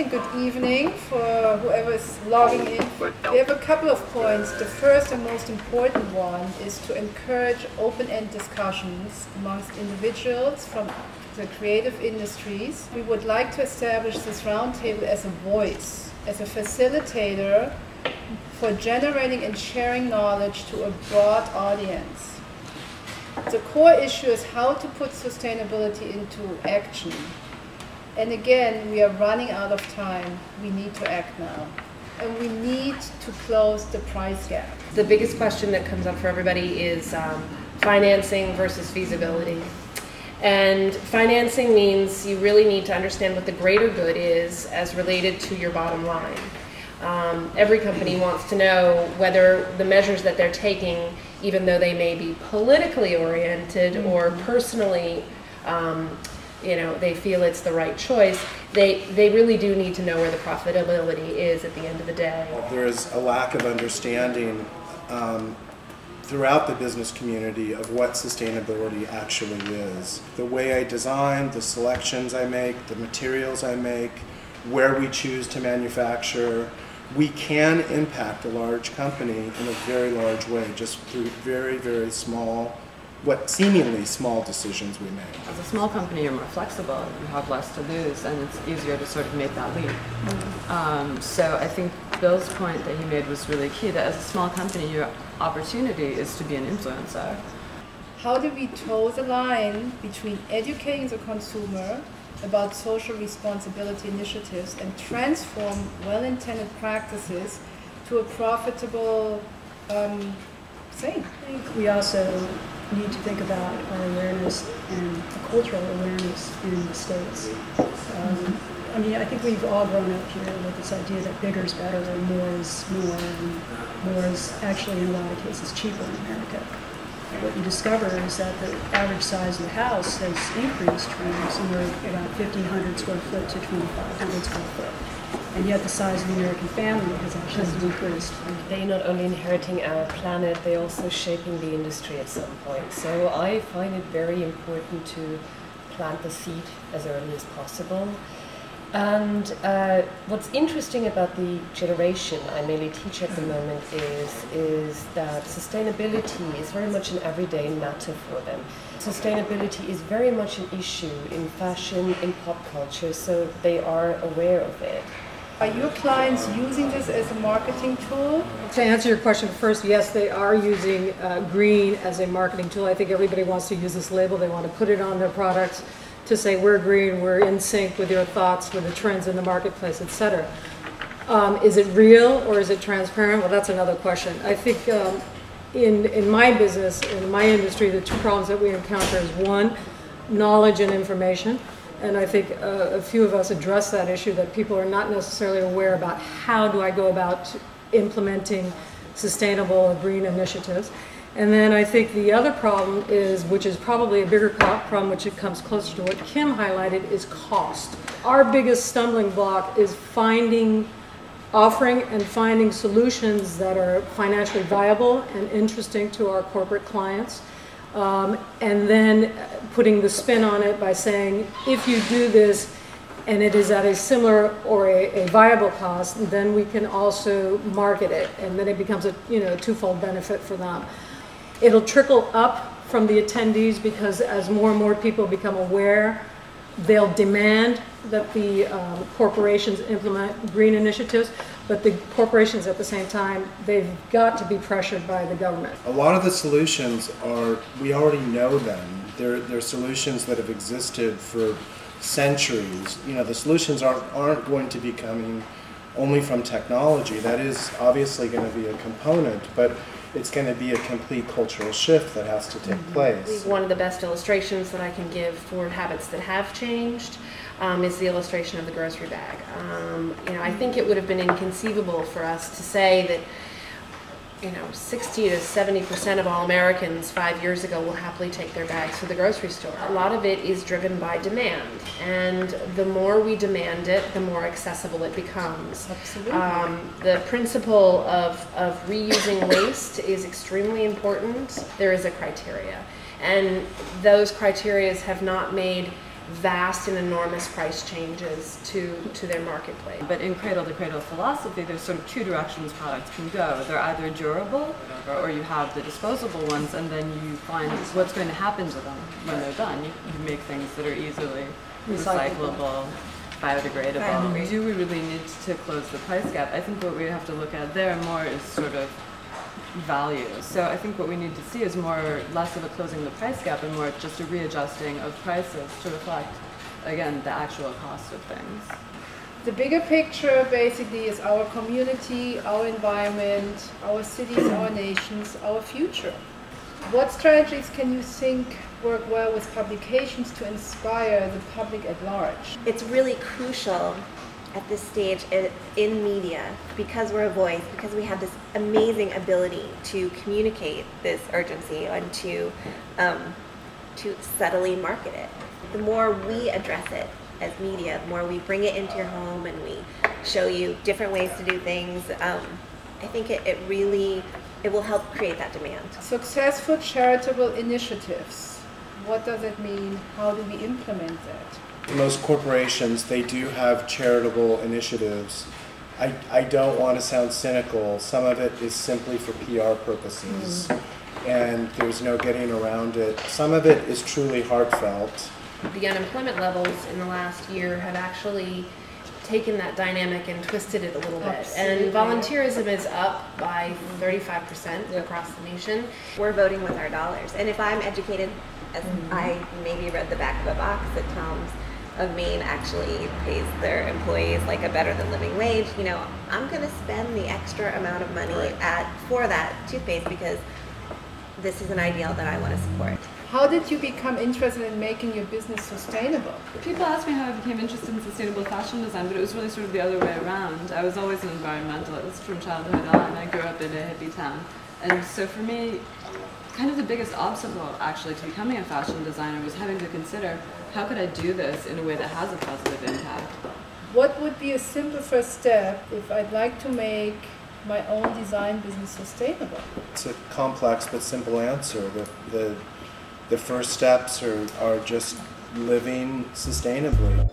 morning, good evening for whoever is logging in. We have a couple of points. The first and most important one is to encourage open-end discussions amongst individuals from the creative industries. We would like to establish this roundtable as a voice, as a facilitator for generating and sharing knowledge to a broad audience. The core issue is how to put sustainability into action. And again, we are running out of time. We need to act now. And we need to close the price gap. The biggest question that comes up for everybody is financing versus feasibility. And financing means you really need to understand what the greater good is as related to your bottom line. Every company wants to know whether the measures that they're taking, even though they may be politically oriented or personally they feel it's the right choice, they really do need to know where the profitability is at the end of the day. There is a lack of understanding throughout the business community of what sustainability actually is. The way I design, the selections I make, the materials I make, where we choose to manufacture, we can impact a large company in a very large way just through very, very small, what seemingly small decisions we make. As a small company, you're more flexible, you have less to lose, and it's easier to sort of make that leap. So I think Bill's point that he made was really key, that as a small company, your opportunity is to be an influencer. How do we toe the line between educating the consumer about social responsibility initiatives and transform well-intended practices to a profitable thing? I think we also need to think about our awareness and the cultural awareness in the States. I think we've all grown up here with this idea that bigger is better and more is more, and more is actually in a lot of cases cheaper in America. What you discover is that the average size of the house has increased from somewhere around 1,500 square foot to 2,500 square foot. And yet the size of the American family has actually decreased. They're not only inheriting our planet, they're also shaping the industry at some point. So I find it very important to plant the seed as early as possible. And what's interesting about the generation I mainly teach at the moment is that sustainability is very much an everyday matter for them. Sustainability is very much an issue in fashion, in pop culture, so they are aware of it. Are your clients using this as a marketing tool? To answer your question first, yes, they are using green as a marketing tool. I think everybody wants to use this label. They want to put it on their products to say we're green, we're in sync with your thoughts, with the trends in the marketplace, etc. Is it real or is it transparent? Well, that's another question. I think in my business, in my industry, the two problems that we encounter is one, knowledge and information. And I think a few of us address that issue, that people are not necessarily aware about how do I go about implementing sustainable green initiatives. And then I think the other problem is, which is probably a bigger problem, which it comes closer to what Kim highlighted, is cost. Our biggest stumbling block is offering and finding solutions that are financially viable and interesting to our corporate clients. And then putting the spin on it by saying, if you do this and it is at a similar or a viable cost, then we can also market it, and then it becomes a twofold benefit for them. It'll trickle up from the attendees, because as more and more people become aware, they'll demand that the corporations implement green initiatives, but the corporations at the same time, they've got to be pressured by the government. A lot of the solutions we already know them. They're solutions that have existed for centuries. The solutions aren't going to be coming only from technology. That is obviously going to be a component, but it's going to be a complete cultural shift that has to take place. One of the best illustrations that I can give for habits that have changed is the illustration of the grocery bag. I think it would have been inconceivable for us to say that 60 to 70% of all Americans 5 years ago will happily take their bags to the grocery store. A lot of it is driven by demand, and the more we demand it, the more accessible it becomes. Absolutely. The principle of reusing waste is extremely important. There is a criteria, and those criteria have not made vast and enormous price changes to their marketplace. But in cradle-to-cradle philosophy, there's sort of two directions products can go. They're either durable, or you have the disposable ones, and then you find what's going to happen to them when they're done. You make things that are easily recyclable, biodegradable. Do we really need to close the price gap? I think what we have to look at there more is sort of value. So I think what we need to see is less of a closing the price gap and more just a readjusting of prices to reflect, again, the actual cost of things. The bigger picture basically is our community, our environment, our cities, our nations, our future. What strategies can you think work well with publications to inspire the public at large? It's really crucial at this stage in media, because we're a voice, because we have this amazing ability to communicate this urgency and to subtly market it. The more we address it as media, the more we bring it into your home and we show you different ways to do things, I think it will help create that demand. Successful charitable initiatives. What does it mean? How do we implement that? Most corporations, they do have charitable initiatives. I don't want to sound cynical. Some of it is simply for PR purposes, and there's no getting around it. Some of it is truly heartfelt. The unemployment levels in the last year have actually taken that dynamic and twisted it a little bit. Absolutely. And volunteerism is up by 35% across the nation. We're voting with our dollars. And if I'm educated, as I maybe read the back of the box, that Tom's of Maine actually pays their employees like a better than living wage, I'm going to spend the extra amount of money for that toothpaste because this is an ideal that I want to support. How did you become interested in making your business sustainable? People ask me how I became interested in sustainable fashion design, but it was really sort of the other way around. I was always an environmentalist from childhood on. I grew up in a hippie town. And so for me, kind of the biggest obstacle actually to becoming a fashion designer was having to consider, how could I do this in a way that has a positive impact? What would be a simple first step if I'd like to make my own design business sustainable? It's a complex but simple answer. The first steps are just living sustainably.